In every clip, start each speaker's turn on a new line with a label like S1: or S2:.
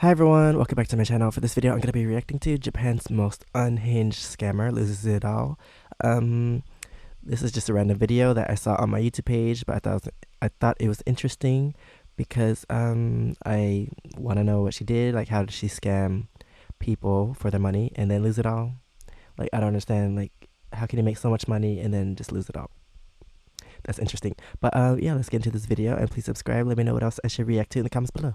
S1: Hi everyone, welcome back to my channel. For this video, I'm going to be reacting to Japan's most unhinged scammer loses it all. Um, this is just a random video that I saw on my YouTube page, but I thought it was interesting because I want to know what she did, like how did she scam people for their money and then lose it all? Like I don't understand, like how can you make so much money and then just lose it all? That's interesting. But yeah, let's get into this video and please subscribe. Let me know what else I should react to in the comments below.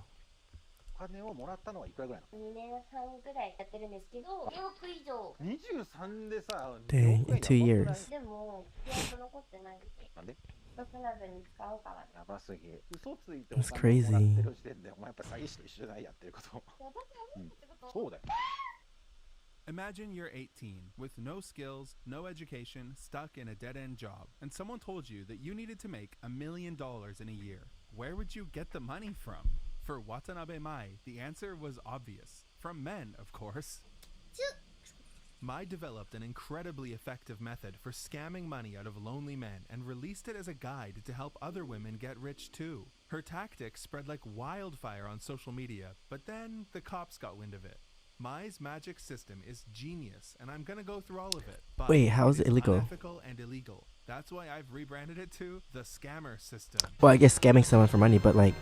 S2: お金をもらったのはいくらぐらいなの
S3: 2年半ぐらいやってるんですけど、2億以上。
S2: 23でさ、
S1: Dang, in 2 years.
S3: でも、記憶残ってない。
S2: なんで
S3: 一つなどに使うから。
S2: やばすぎ。嘘ついて
S1: That's
S2: お金をもらって
S1: crazy.
S2: る時点で、お前やっぱ詐欺師と一緒じゃないやってること。そうだよ。
S4: Imagine you're 18, with no skills, no education, stuck in a dead-end job, and someone told you that you needed to make $1 million in a year. Where would you get the money from? For Watanabe Mai, the answer was obvious. From men, of course. Mai developed an incredibly effective method for scamming money out of lonely men and released it as a guide to help other women get rich too. Her tactics spread like wildfire on social media, but then the cops got wind of it. Mai's magic system is genius, and I'm gonna go through all of it. But
S1: Wait, how is it illegal?
S4: Unethical and illegal. That's why I've rebranded it to the scammer system.
S1: Well, I guess scamming someone for money, but like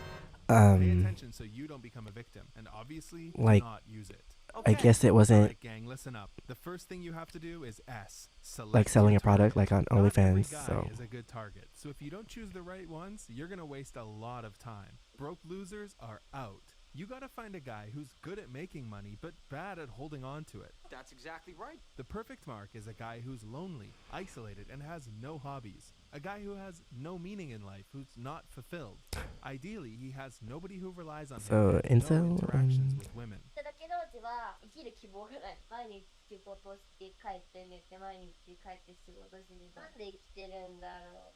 S4: Pay attention so you don't become a victim, and obviously
S1: like,
S4: not use it.
S1: I guess it wasn't
S4: Alright, gang, listen up. The first thing you have to do is select
S1: like selling
S4: your
S1: a product
S4: target.
S1: like on
S4: Not every
S1: OnlyFans,
S4: guy
S1: so
S4: is a good target. So if you don't choose the right ones, you're gonna waste a lot of time. Broke losers are out. You gotta find a guy who's good at making money but bad at holding on to it.
S5: That's exactly right.
S4: The perfect mark is a guy who's lonely, isolated, and has no hobbies. A guy who has no meaning in life, who's not fulfilled. Ideally, he has nobody who relies on
S1: So,
S4: him and no
S1: incel,
S4: interactions with women.
S3: だけど、うちは生きる希望がない。毎日仕事して帰って寝て、毎日帰って仕事して寝て。なんで生きてるんだろう。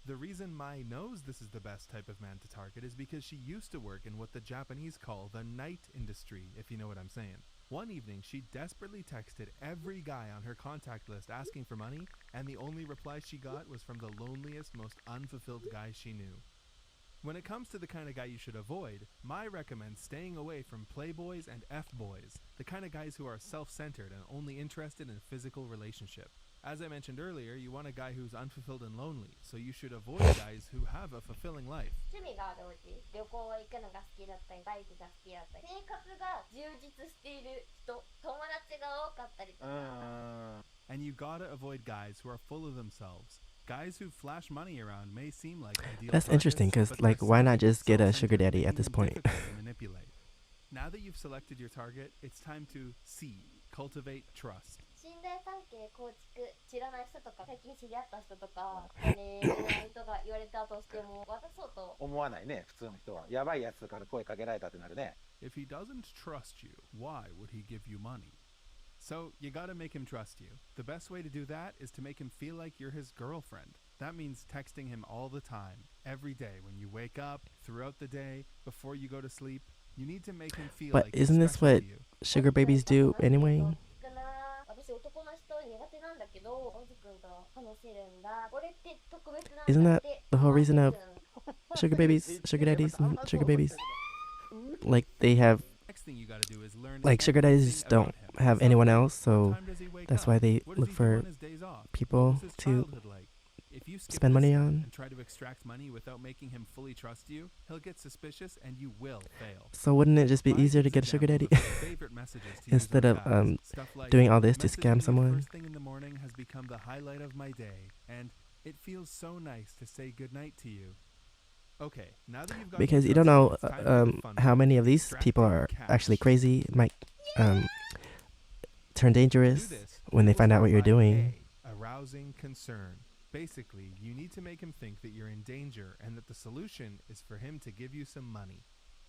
S4: The reason Mai knows this is the best type of man to target is because she used to work in what the Japanese call the night industry, if you know what I'm saying. One evening, she desperately texted every guy on her contact list asking for money, and the only reply she got was from the loneliest, most unfulfilled guy she knew. When it comes to the kind of guy you should avoid, Mai recommends staying away from playboys and F-boys, the kind of guys who are self-centered and only interested in physical relationship. As I mentioned earlier, you want a guy who's unfulfilled and lonely, so you should avoid guys who have a fulfilling life.
S3: 趣味があるうち、旅行行くのが好きだったり、バイクが好きだったり、生活が充実している人、友達が多かったりとか。
S4: And you gotta avoid guys who are full of themselves. Guys who flash money around may seem like ideal
S1: that's interesting because
S4: targets,
S1: like
S4: but
S1: why
S4: they're
S1: not just get a sugar
S4: self-centered,
S1: daddy at
S4: making
S1: this
S4: them
S1: point?
S4: difficult to manipulate. Now that you've selected your target, it's time to cultivate trust.
S3: 信頼関係構築、知らない人とか最近知り合った人とか知らない人が言われたとしても渡そうと
S2: 思わないね、普通の人は。やばいやつから声かけられたってなるね。
S4: If he doesn't trust you, why would he give you money? So you gotta make him trust you. The best way to do that is to make him feel like you're his girlfriend. That means texting him all the time, every day, when you wake up, throughout the day, before you go to sleep. You need to make him feel
S1: But
S4: like he's
S1: isn't this
S4: special
S1: what
S4: to you.
S1: sugar babies do anyway?
S3: 私男の人苦手なんだけど、オズ君と話せるんだ。俺って特別なん
S1: Isn't
S3: だ
S1: that
S3: って。
S1: the whole reason of sugar babies, sugar daddies, and sugar babies? Like they have,
S4: Next thing you gotta do is learn
S1: like sugar daddies
S4: everything
S1: don't
S4: about him.
S1: have anyone else, so
S4: What time does he wake
S1: that's
S4: up?
S1: why they
S4: What does
S1: look
S4: he do
S1: for
S4: on his days off?
S1: people
S4: What was his
S1: to
S4: childhood like? If you skip
S1: spend money
S4: this
S1: on.
S4: and try to extract money without making him fully trust you, he'll get suspicious and you will fail.
S1: So wouldn't it just be
S4: Mine
S1: easier to
S4: is
S1: get a sugar daddy
S4: download of my favorite messages to use
S1: instead
S4: with
S1: of
S4: guys. Stuff like,
S1: doing all this to
S4: "Messaging
S1: scam
S4: you
S1: someone?
S4: First thing in the morning has become the highlight of my day, and it feels so nice to say goodnight to you." Okay, now that you've got
S1: Because
S4: the
S1: you don't
S4: trust,
S1: know
S4: it's time for the fun
S1: how
S4: part,
S1: many of these
S4: extracting
S1: people are
S4: cash.
S1: actually crazy. It might turn
S4: To do
S1: dangerous
S4: this,
S1: when they
S4: we'll
S1: find out
S4: start
S1: what you're
S4: by
S1: doing.
S4: A, arousing concern. Basically, you need to make him think that you're in danger and that the solution is for him to give you some money.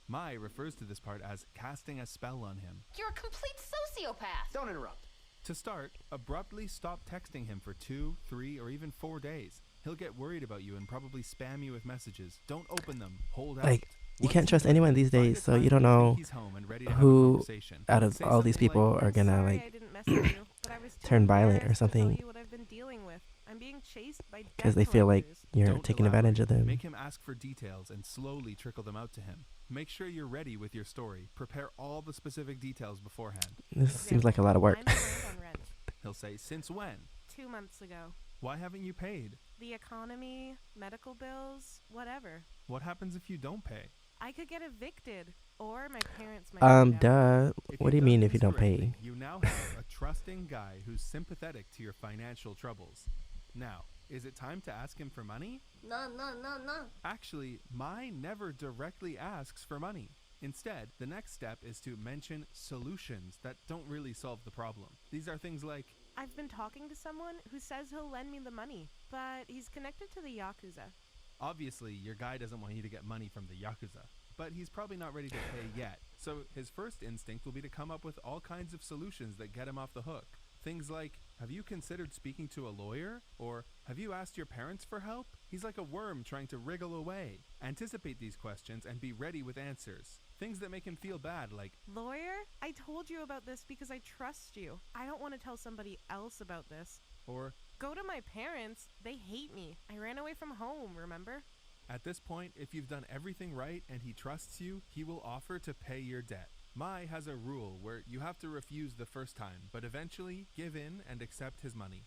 S4: Mai refers to this part as casting a spell on him.
S5: You're a complete sociopath. Don't interrupt.
S4: To start, abruptly stop texting him for 2, 3, or even 4 days. He'll get worried about you and probably spam you with messages. Don't open them. Hold out.
S1: Like, you
S4: Once
S1: can't
S4: he's
S1: trust
S4: ready,
S1: anyone these
S4: find a
S1: days, so
S4: time
S1: you don't
S4: when you think
S1: know
S4: he's home and ready to have a
S1: who
S4: conversation.
S1: out of
S4: Say
S1: all these
S4: something
S1: people
S4: like,
S1: are gonna
S6: Sorry,
S1: like
S6: I didn't message you, but I was too
S1: turn violent or
S6: embarrassed to tell
S1: something
S6: you what I've been dealing with. I'm being chased by
S1: because
S6: debt
S1: they feel like
S6: collectors.
S1: you're
S4: Don't
S1: taking advantage
S4: elaborate.
S1: of them.
S4: Make him ask for details and slowly trickle them out to him. Make sure you're ready with your story. Prepare all the specific details beforehand.
S1: This seems like a lot of work.
S6: I'm behind on rent.
S4: He'll say, since when?
S6: 2 months ago.
S4: Why haven't you paid?
S6: The economy, medical bills, whatever.
S4: What happens if you don't pay?
S6: I could get evicted, or my parents might find out.
S1: Duh. What do you
S4: you've
S1: mean
S4: done
S1: if you
S4: things
S1: don't pay?
S4: correctly, You now have a trusting guy who's sympathetic to your financial troubles. Now, is it time to ask him for money?
S3: No, no, no, no.
S4: Actually, Mai never directly asks for money. Instead, the next step is to mention solutions that don't really solve the problem. These are things like,
S6: I've been talking to someone who says he'll lend me the money, but he's connected to the Yakuza.
S4: obviously, your guy doesn't want you to get money from the Yakuza, but he's probably not ready to pay yet. So his first instinct will be to come up with all kinds of solutions that get him off the hook. Things like, have you considered speaking to a lawyer? Or, have you asked your parents for help? He's like a worm trying to wriggle away. Anticipate these questions and be ready with answers. Things that make him feel bad, like,
S6: Lawyer? I told you about this because I trust you. I don't want to tell somebody else about this.
S4: or,
S6: Go to my parents. They hate me. I ran away from home, remember?
S4: at this point, if you've done everything right and he trusts you, he will offer to pay your debt. Mai has a rule where you have to refuse the first time, but eventually give in and accept his money.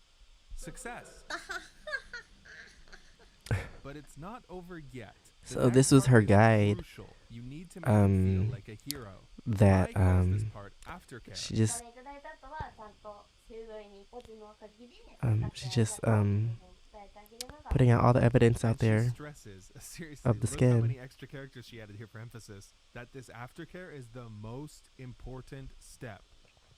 S4: Success! But it's not over yet. The
S1: So
S4: next
S1: this was
S4: part
S1: her
S4: is
S1: guide,
S4: crucial. You need to make him feel like a hero.
S1: that
S4: Mai calls this part aftercare.
S1: she just
S3: いただいた後はちゃんと鋭いにオチの限り
S1: she just
S3: 伝えてあげるのが
S1: putting out all the evidence out
S4: And she
S1: there
S4: stresses, seriously,
S1: of the
S4: look how
S1: skin.
S4: many extra characters she added here for emphasis, that this aftercare is the most important step.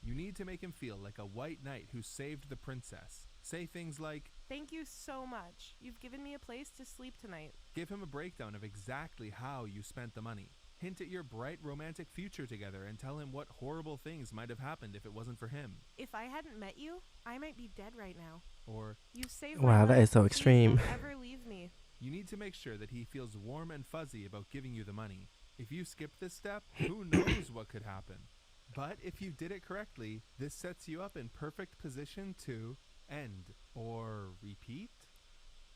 S4: You need to make him feel like a white knight who saved the princess. Say things like,
S6: Thank you so much. You've given me a place to sleep tonight.
S4: give him a breakdown of exactly how you spent the money. Hint at your bright romantic future together and tell him what horrible things might have happened if it wasn't for him.
S6: If I hadn't met you, I might be dead right now.
S4: Or,
S6: You saved
S1: Wow,
S6: my
S1: that
S6: life.
S1: is so
S6: Please
S1: extreme.
S6: don't ever leave me.
S4: you need to make sure that he feels warm and fuzzy about giving you the money. If you skip this step, who knows what could happen? But if you did it correctly, this sets you up in perfect position to end or repeat.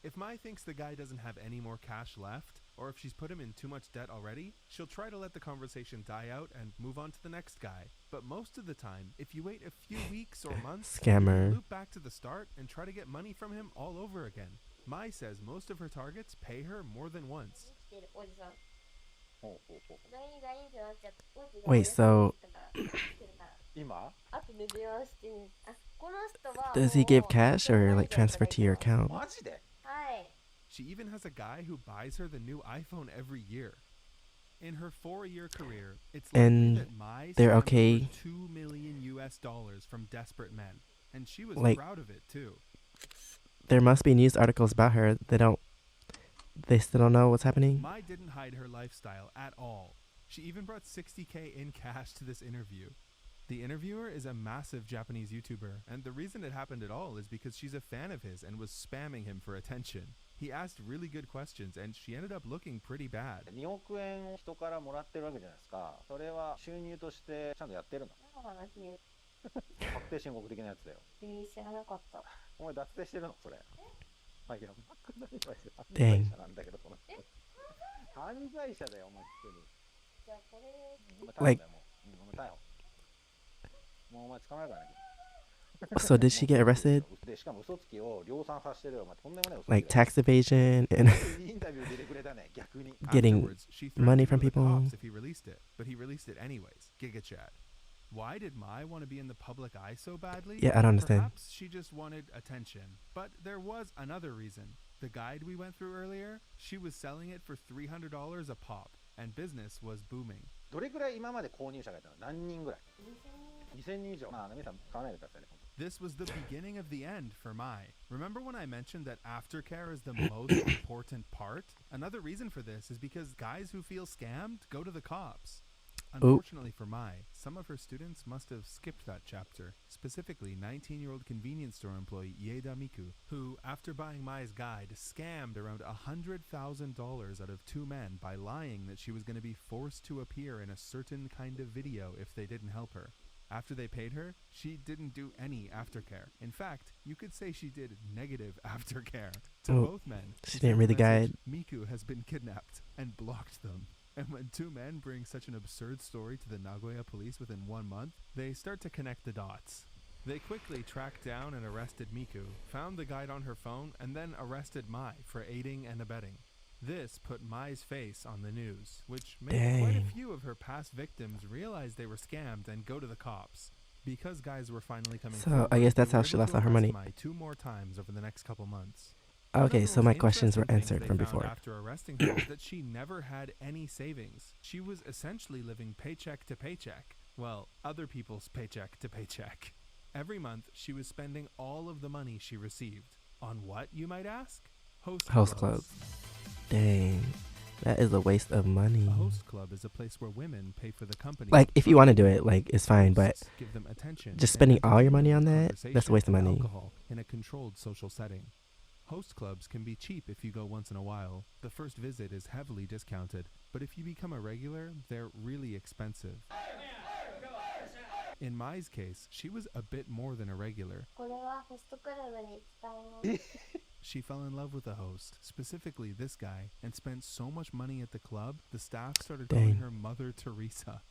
S4: If Mai thinks the guy doesn't have any more cash left, or if she's put him in too much debt already, she'll try to let the conversation die out and move on to the next guy. But most of the time, if you wait a few weeks or months,
S1: Scammer.
S4: loop back to the start and try to get money from him all over again. Mai says most of her targets pay her more than once.
S3: 生きてるおじさん
S2: ほうほうほうほう
S3: 何ってなっちゃってオチが
S1: Wait, so
S2: 今
S3: 後で電話してあこの人は
S1: does he give cash or like transfer to your account?
S2: マジで
S3: はい
S4: She even has a guy who buys her the new iPhone every year. In her 4-year career, it's
S1: And
S4: likely that Mai
S1: they're
S4: scammed
S1: okay.
S4: over $2 million from desperate men, and she was
S1: Like-
S4: proud of it too.
S1: There must be news articles about her. They still don't know what's happening.
S4: Mai didn't hide her lifestyle at all. She even brought $60K in cash to this interview. The interviewer is a massive Japanese YouTuber, and the reason it happened at all is because she's a fan of his and was spamming him for attention. He asked really good questions, and she ended up looking pretty bad.
S2: 2億円人からもらってるわけじゃないですか。それは収入としてちゃんとやってるの。
S3: 何の話
S2: 確定申告的なやつだよ。
S3: 知らなかった
S2: お前脱税してるのそれ。あ、やばくないわよ。犯
S1: Dang.
S2: 罪者なんだけどこの人。犯罪者だよお前普通に。
S3: じゃあこれ
S2: お前逮捕だよもう。お前逮捕。もうお前捕まえるからね。
S1: So did she get arrested?
S2: でしかも嘘つきを量産させてるよ。お前とんでもない嘘つきだよ。
S1: Like tax evasion and
S2: インタビュー出てくれたね逆に。
S1: Getting
S4: Afterwards, she
S1: money
S4: threatened to
S1: from
S4: go to the
S1: people.
S4: cops if he released it, but he released it anyways. Giga chat. Why did Mai want to be in the public eye so badly?
S1: Yeah, I don't understand.
S4: Perhaps she just wanted attention. But there was another reason. The guide we went through earlier, she was selling it for $300 a pop, and business was booming.
S2: どれくらい今まで購入者がいたの？何人ぐらい？2000人以上。まあ皆さん買わないでくださいね。
S4: This was the beginning of the end for Mai. Remember when I mentioned that aftercare is the most important part? Another reason for this is because guys who feel scammed go to the cops. Unfortunately for Mai, some of her students must have skipped that chapter, specifically 19-year-old convenience store employee Ieda Miku, who, after buying Mai's guide, scammed around $100,000 out of 2 men by lying that she was going to be forced to appear in a certain kind of video if they didn't help her. After they paid her, she didn't do any aftercare. In fact, you could say she did negative aftercare. To
S1: Oh,
S4: both men,
S1: she
S4: who
S1: didn't
S4: sent
S1: read the
S4: message,
S1: guide.
S4: Miku has been kidnapped, and blocked them. And when two men bring such an absurd story to the Nagoya police within 1 month, they start to connect the dots. They quickly tracked down and arrested Miku, found the guide on her phone, and then arrested Mai for aiding and abetting. This put Mai's face on the news, which made quite a few of her past victims realize they were scammed and go to the cops. Because guys were finally coming
S1: So I guess that's how she lost all her money.
S4: Mai 2 more times over the next couple months.
S1: Okay, so my questions were answered from before.
S4: After arresting her is that she never had any savings. She was essentially living paycheck to paycheck. Well, other people's paycheck to paycheck. Every month, she was spending all of the money she received. On what, you might ask?
S1: Host clubs. Dang. That is a waste of money.
S4: A host club is a place where women pay for the company.
S1: Like, if you want to do it, like, it's fine, but
S4: give them attention
S1: just spending all your money on that, that's a waste of money.
S4: Alcohol in a controlled social setting. Host clubs can be cheap if you go once in a while. The first visit is heavily discounted, but if you become a regular, they're really expensive. In Mai's case, she was a bit more than a regular. She fell in love with the host, specifically this guy, and spent so much money at the club, the staff started calling her Mother Teresa.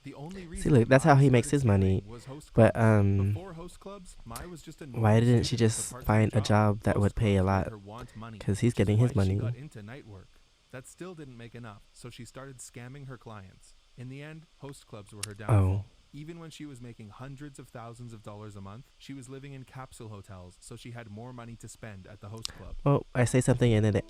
S4: The only reason
S1: See, look, that's how he makes his money. But
S4: before host clubs, Mai was just a
S1: why didn't she just find a job that would pay a lot? Because he's getting his money.
S4: She got into night work. That still didn't make enough, so she started scamming her clients. In the end, host clubs were her downfall. Even when she was making hundreds of thousands of dollars a month, she was living in capsule hotels, so she had more money to spend at the host club.
S1: Well, I say something and then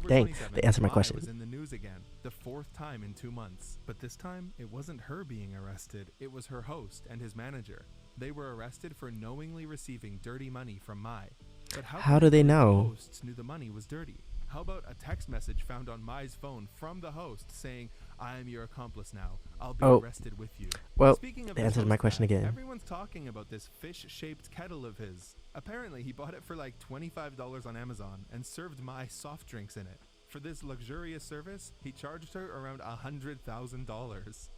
S1: dang, they answered my question.
S4: Was in the news again, the 4th time in 2 months. But this time, it wasn't her being arrested, it was her host and his manager. They were arrested for knowingly receiving dirty money from Mai. But
S1: how do they know?
S4: Hosts knew the money was dirty. How about a text message found on Mai's phone from the host saying, "I am your accomplice now. I'll be arrested with you."
S1: Well,
S4: speaking of
S1: they answered my question again.
S4: Everyone's talking about this fish-shaped kettle of his. Apparently, he bought it for like $25 on Amazon and served Mai soft drinks in it. For this luxurious service, he charged her around $100,000.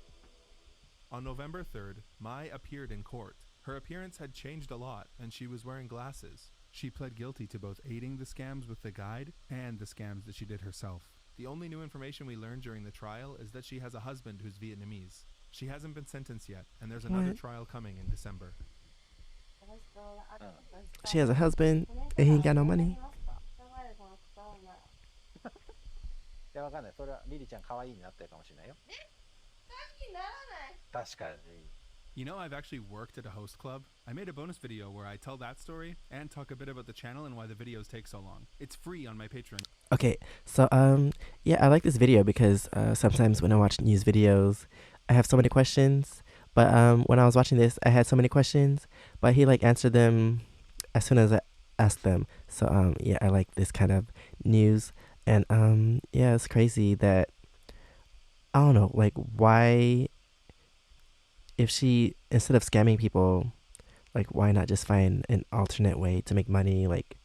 S4: On November 3rd, Mai appeared in court. Her appearance had changed a lot, and she was wearing glasses. She pled guilty to both aiding the scams with the guide and the scams that she did herself. The only new information we learned during the trial is that she has a husband who's Vietnamese. She hasn't been sentenced yet, and there's another trial coming in December.
S1: She has a husband, and he ain't got no money.
S2: いやわかんない。それはリリちゃん可愛いになってるかもしれないよ。確かに。
S4: You know, I've actually worked at a host club. I made a bonus video where I tell that story and talk a bit about the channel and why the videos take so long. It's free on my Patreon.
S1: Okay, so yeah, I like this video because sometimes when I watch news videos, I have so many questions. But when I was watching this, I had so many questions, but he like answered them as soon as I asked them. So yeah, I like this kind of news. And yeah, it's crazy that I don't know, like why, if she, instead of scamming people, like why not just find an alternate way to make money, like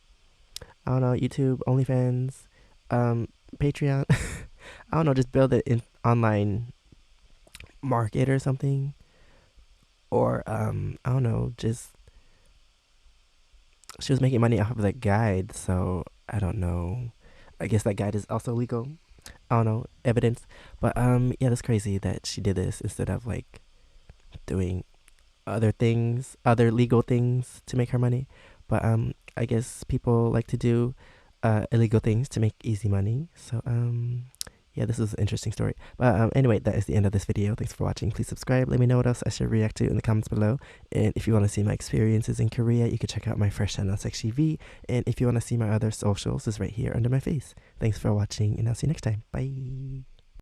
S1: I don't know, YouTube, OnlyFans, Patreon. I don't know, just build an online market or something. Or I don't know, just she was making money off of that guide, so I don't know. I guess that guide is also legal. I don't know, evidence. But yeah, that's crazy that she did this instead of like doing other things, other legal things to make her money. But I guess people like to do illegal things to make easy money. So yeah, this is an interesting story. But anyway, that is the end of this video. Thanks for watching. Please subscribe. Let me know what else I should react to in the comments below. And if you want to see my experiences in Korea, you can check out my fresh channel, SEKSHI. And if you want to see my other socials, it's right here under my face. Thanks for watching, and I'll see you next time. Bye.